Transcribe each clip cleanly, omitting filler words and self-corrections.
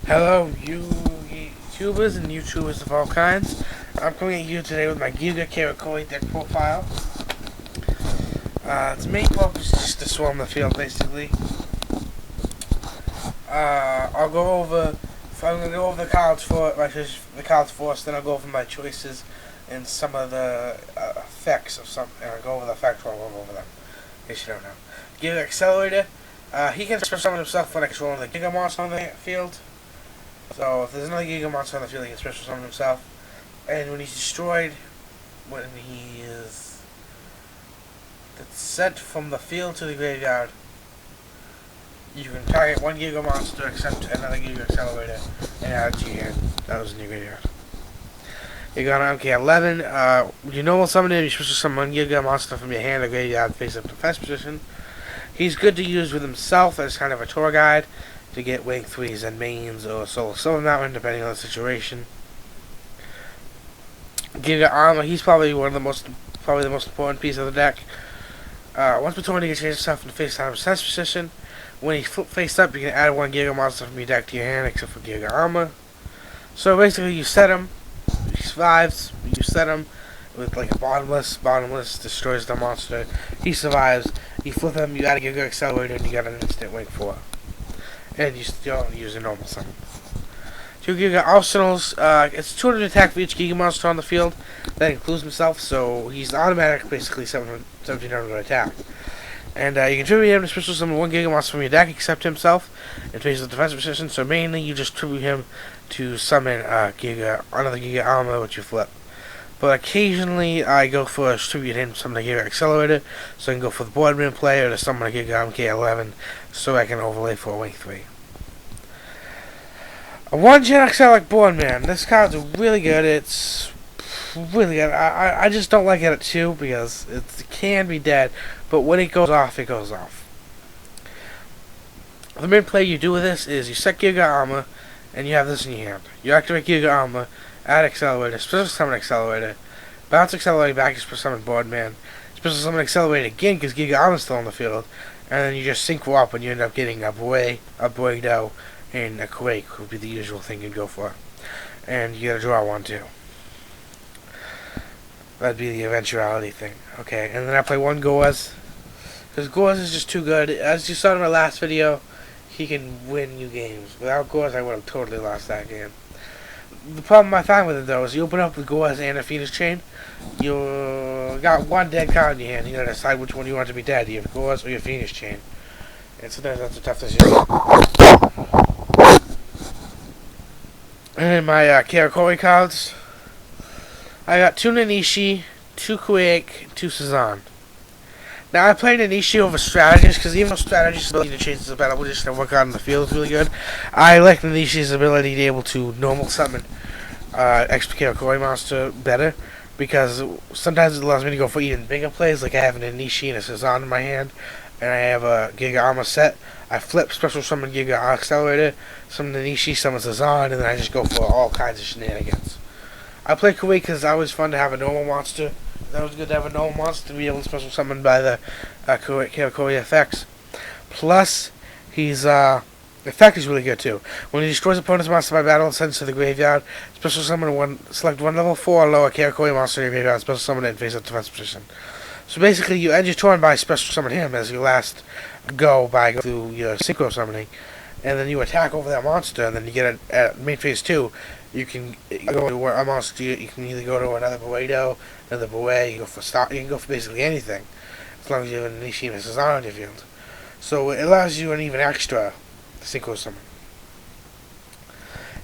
Hello, YouTubers and YouTubers of all kinds. I'm coming at you today with my Geargia Karakuri deck profile. Its main purpose is just to swarm the field, basically. I'm gonna go over the cards for the cards first, then I'll go over my choices and some of the effects of some, and I'll go over the effects while I'll go over them. In case you don't know. Geargia Accelerator. He can summon himself when I control the Giga Monster on the field. So if there's another Giga Monster on the field, he can special summon himself. And when he's destroyed, when he is sent from the field to the graveyard, you can target one Giga Monster, accept another Giga Accelerator, and add it to your hand. That was in your graveyard. You got an MK11. You normal summon him, you special summon one Giga Monster from your hand or graveyard face up defense position. He's good to use with himself as kind of a tour guide to get Wing 3s and mains or Soul Silver Mountain, depending on the situation. Giga Armor, he's probably the most important piece of the deck. Once per turn, he can change himself in the face time defense position. When he's face up, you can add one Giga Monster from your deck to your hand, except for Giga Armor. So basically, you set him, he survives, you set him with like a bottomless destroys the monster. He survives, you flip him, you add a Giga Accelerator, and you got an instant Wing 4. And you still use a normal summon. 2 Giga Arsenals, it's 200 attack for each Giga Monster on the field. That includes himself, so he's automatic, basically 1700 attack. And you can tribute him to special summon 1 Giga Monster from your deck, except himself, in face of the defensive position. So mainly you just tribute him to summon another Giga Armor, which you flip. But occasionally I go for a tribute him to summon a Giga Accelerator, so I can go for the Boardman player to summon a Giga MK11, so I can overlay for a Wing 3. A 1-gen Accelerator Boardman. This card's really good. It's really good. I just don't like it at 2 because it can be dead, but when it goes off, it goes off. The main play you do with this is you set Giga Armor, and you have this in your hand. You activate Giga Armor, add Accelerator, special summon Accelerator, bounce Accelerator back to special summon Boardman, special summon Accelerator again because Giga Armor's still on the field, and then you just sync up and you end up getting a Boido, and a Quake would be the usual thing you'd go for. And you gotta draw 1 too. That'd be the eventuality thing. Okay, and then I play 1 Goaz, because Goaz is just too good. As you saw in my last video, he can win you games. Without Goaz, I would have totally lost that game. The problem I find with it though is you open up with Goaz and a Phoenix Chain, you got 1 dead card in your hand. You gotta decide which one you want to be dead. You have Goaz or your Phoenix Chain. And sometimes that's a tough decision. And in my Karakuri cards, I got 2 Nanishi, 2 Quake, 2 Sazan. Now I played Nanishi over Strategist because even though Strategist's ability to change the battle position and work out in the field is really good, I like Nanishi's ability to be able to normal summon extra Karakuri monster better, because sometimes it allows me to go for even bigger plays, like I have an Nanishi and a Sazan in my hand, and I have a Giga Armor set. I flip special summon Giga Accelerator, summon Nanishi, summon Sazan, and then I just go for all kinds of shenanigans. I play Kuwait because it's always fun to have a normal monster. That was good to have a normal monster to be able to special summon by the Karakuri effects. Plus, his effect is really good too. When he destroys opponent's monster by battle and sends to the graveyard, special summon select 1 level 4 or lower Karakuri monster in your graveyard, special summon it in face of defense position. So basically, you end your turn by special summon him as your last go through your synchro summoning, and then you attack over that monster, and then you get at main phase 2. You can go to a monster. You can either go to another Boido, another Boe. You can go for basically anything, as long as you have an Nishi and Sazan on your field. So it allows you an even extra synchro summon.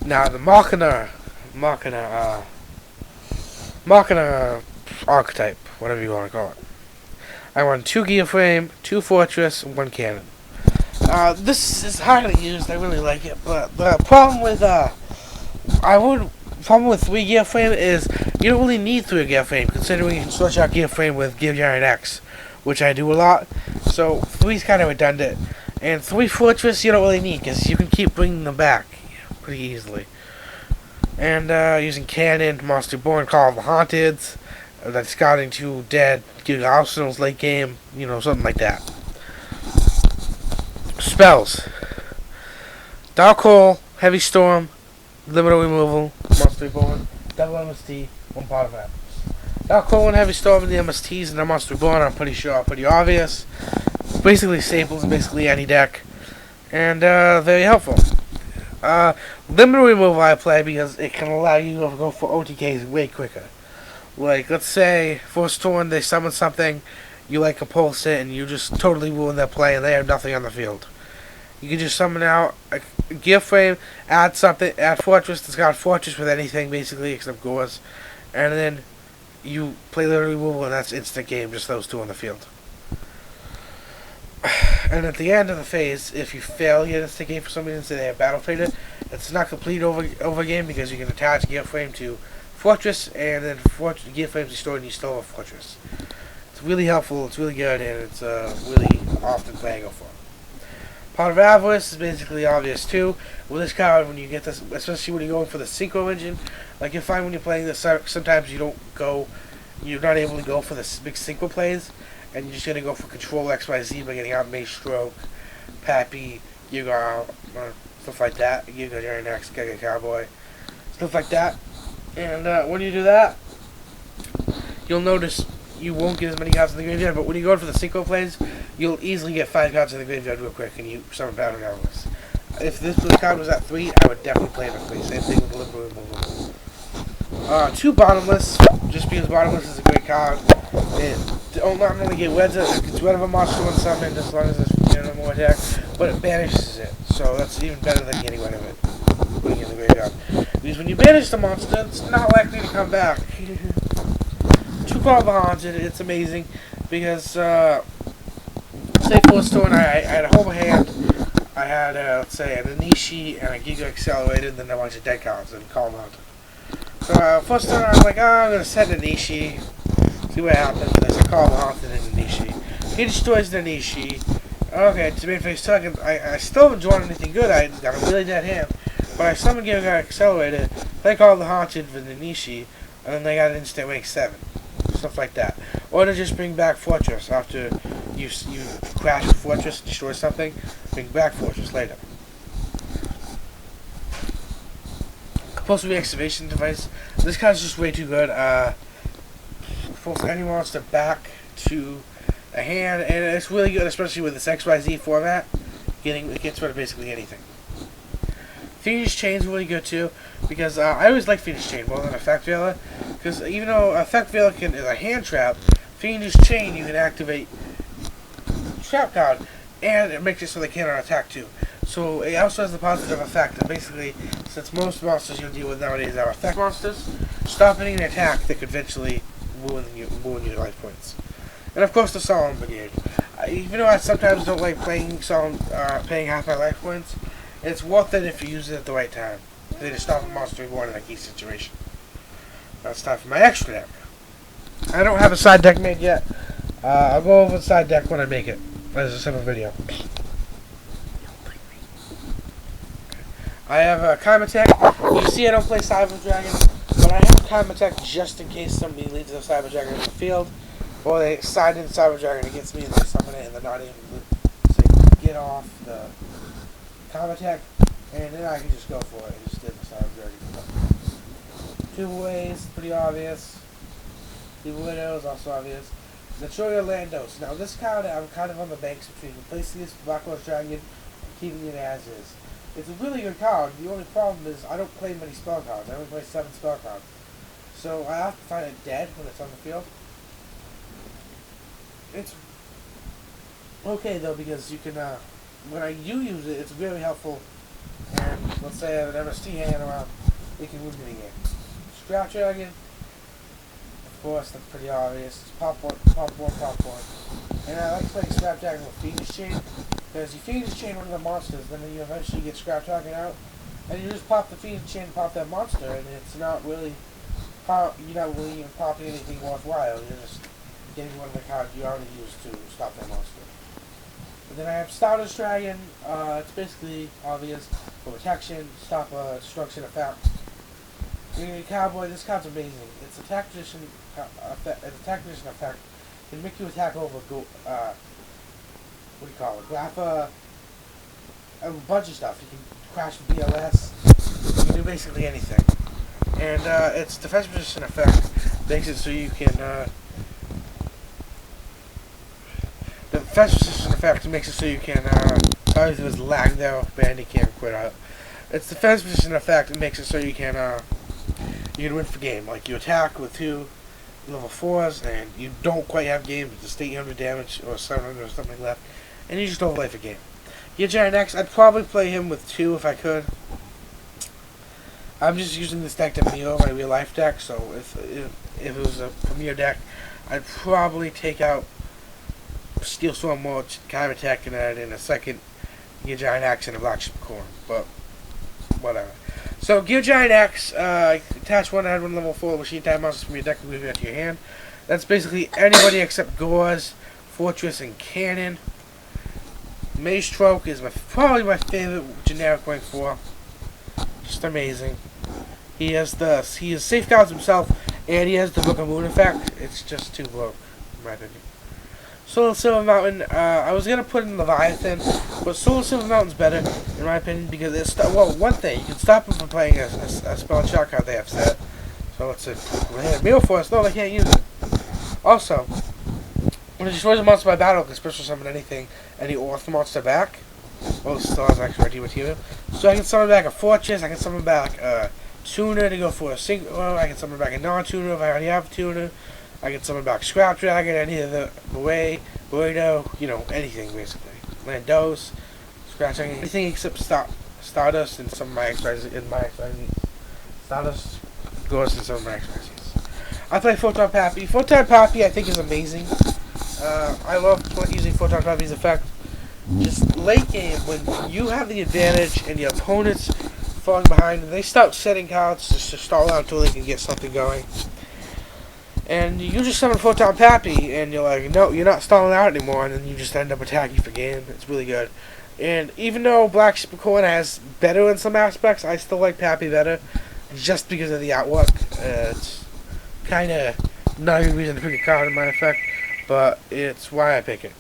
Now the Machina archetype, whatever you want to call it. I want 2 Gear Frame, 2 Fortress, and 1 Cannon. This is highly used. I really like it, but the problem with 3 Gear Frame is you don't really need 3 Gear Frame, considering you can switch out Gear Frame with Gear Giant X, which I do a lot. So 3's kind of redundant, and 3 Fortress you don't really need because you can keep bringing them back pretty easily. And using Cannon, Monster Born, Call of the Haunted, then scouting 2 dead Giga Arsenals late game, something like that. Spells. Dark Hole, Heavy Storm, Limited Removal, Monster Reborn, Double MST, one pot of apples. Now, Cold and Heavy Storm and the MSTs and the Monster Reborn, I'm pretty sure are pretty obvious. Basically staples in basically any deck. And very helpful. Limited Removal I play because it can allow you to go for OTKs way quicker. Like, let's say, first turn they summon something, you like compulse it, and you just totally ruin their play, and they have nothing on the field. You can just summon out a Gear Frame, add something, add Fortress, discard Fortress with anything, basically, except Gores, and then you play Limited Removal, and that's instant game, just those two on the field. And at the end of the phase, if you fail your instant game for some reason, say they have Battle Trader, it's not complete over game because you can attach Gear Frame to Fortress, and then Gear Frame's restored and you still have a Fortress. It's really helpful, it's really good, and it's really often playing for. Pot of Avarice is basically obvious too. With this card, when you get this, especially when you're going for the Synchro engine, like you'll find when you're playing this, sometimes you're not able to go for the big Synchro plays, and you're just going to go for Control XYZ by getting out Mace Stroke, Pappy, Geargia, stuff like that. Geargia Karakuri, Cowboy, stuff like that. And when you do that, you'll notice you won't get as many cards in the graveyard, but when you go for the Synchro plays, you'll easily get 5 cards in the graveyard real quick, and you summon Battle Avarice. If this card was at 3, I would definitely play it at 3. Same thing with the Liberal Removal. 2 Bottomless, just because Bottomless is a great card. It not only get rid of a monster when summoned as long as it's no more attack, but it banishes it. So that's even better than getting rid of it, putting it in the graveyard. Because when you banish the monster, it's not likely to come back. 2 Call Haunted, it's amazing because say first turn I had a whole hand. I had let's say an Anishi and a Giga Accelerated, and then a bunch of dead cards and Call Haunted. So first turn I was like, I'm gonna set Anishi, see what happens. There's a Call Haunted and Anishi. He destroys the Anishi. Okay, to main phase 2, I still haven't drawn anything good. I got a really dead hand, but I summoned Giga Accelerated. They called the Haunted with the Anishi, and then they got an instant rank 7. Stuff like that. Or to just bring back Fortress after you crash with Fortress, destroy something, bring back Fortress later. Compulsory Excavation Device. This card's just way too good. Force any monster back to a hand, and it's really good, especially with this XYZ format. It gets rid of basically anything. Fiendish Chain's really good too, because I always like Fiendish Chain more than Effect Veiler, because even though Effect Veiler is a hand trap, Fiendish Chain you can activate trap card, and it makes it so they cannot attack too. So it also has the positive effect, and basically, since most monsters you'll deal with nowadays are effect monsters, stop any attack that could eventually ruin your life points. And of course the Solemn Brigade. Even though I sometimes don't like paying half my life points, it's worth it if you use it at the right time. They just stop a monster reborn in a key situation. Now it's time for my extra deck. I don't have a side deck made yet. I'll go over the side deck when I make it. As a simple video. I have a Kaimatek. You see I don't play Cyber Dragon, but I have Kaimatek just in case somebody leads the Cyber Dragon in the field, or they side in Cyber Dragon against me and they summon it and they're not able to say, get off the Kaimatek, and then I can just go for it and just did the Cyber Dragon. 2 ways, pretty obvious. The Widows, also obvious. The Troya Landos. Now this card, I'm kind of on the banks between replacing this with Black Horse Dragon and keeping it as is. It's a really good card. The only problem is I don't play many spell cards. I only play 7 spell cards. So I have to find it dead when it's on the field. It's okay though, because you can, when I do use it, it's very helpful. And let's say I have an MST hanging around, it can win me the game. Scrap Dragon, of course, that's pretty obvious. It's pop one. And I like playing Scrap Dragon with Fiendish Chain, because you Fiendish Chain one of the monsters, then you eventually get Scrap Dragon out, and you just pop the Fiendish Chain and pop that monster, and it's not really, you're not really even popping anything worthwhile, you're just getting one of the cards you already used to stop that monster. But then I have Stardust Dragon. It's basically obvious for protection, stop a destruction effect. Geargia Cowboy, this card's amazing. It's attack position effect. Can make you attack over what do you call it? a bunch of stuff. You can crash with BLS. You can do basically anything. And its defense position effect makes it so you can. The defense position effect makes it so you can. All there was lag there, Bandy can't quit out. Its defense position effect makes it so you can. You can win for game. Like you attack with 2 level 4s, and you don't quite have game, but just 800 damage or 700 or something left, and you just overlay for game. Geargia X, I'd probably play him with 2 if I could. I'm just using this deck to mirror my real life deck, so if it was a premier deck, I'd probably take out Steel Storm March, Kyber Tech, and add in a second Geargia X and a Black Ship Core, but whatever. So, Geargia X, attach 1 add 1 level 4 machine time monsters from your deck and move it to your hand. That's basically anybody except Gores, Fortress, and Cannon. Maestroke is probably my favorite generic rank 4. Just amazing. He has safeguards himself, and he has the Book of Moon effect. It's just too broke, in my opinion. Soul Silver Mountain, I was gonna put in Leviathan, but Soul Silver Mountain's better, in my opinion, because it's one thing, you can stop him from playing a spell and shot card they have set. So let's see. Mirror Force, no, they can't use it. Also, when it destroys a monster by battle, it can special summon any Orth monster back. Oh, still has extra ready material. So I can summon back a Fortress, I can summon back a Tuner to go for a single, I can summon back a non-tuner if I already have a tuner. I can summon back Scrap Dragon, any of the Burrito, anything basically. Landos, Scrap Dragon, anything except Stardust and some of my Stardust goes in some of my expressions. I play Photon Pappy. Photon Pappy I think is amazing. I love using Photon Pappy's effect. Just late game, when you have the advantage and your opponent's falling behind, and they start setting cards just to stall out until they can get something going. And you just summon Photon Pappy, and you're like, no, you're not stalling out anymore, and then you just end up attacking for game. It's really good. And even though Black Supercorn has better in some aspects, I still like Pappy better, just because of the outlook. It's kind of not a good reason to pick a card in my effect, but it's why I pick it.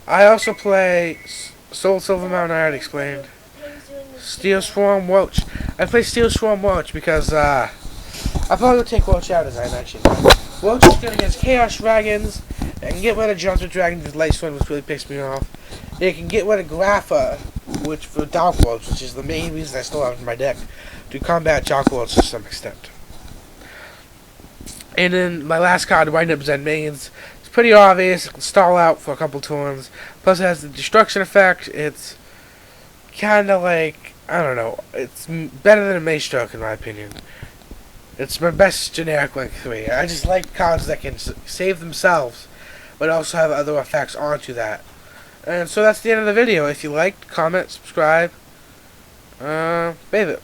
I also play Soul Silver Mountain, I already explained. Steel Swarm Welch. I play Steel Swarm Welch because, I probably would take Welch out, as I mentioned. Welch is good against Chaos Dragons. I can get rid of Jumper Dragon with Light Sword, which really picks me off. They can get rid of Grapha, which for Dark Worlds, which is the main reason I still have in my deck, to combat Dark Worlds to some extent. And then my last card, Wind Up Zen Mains. It's pretty obvious. It can stall out for a couple turns. Plus it has the Destruction effect. It's kind of like, I don't know, it's better than a Maestroke in my opinion. It's my best generic rank 3. I just like cards that can save themselves, but also have other effects onto that. And so that's the end of the video. If you liked, comment, subscribe, bathe it.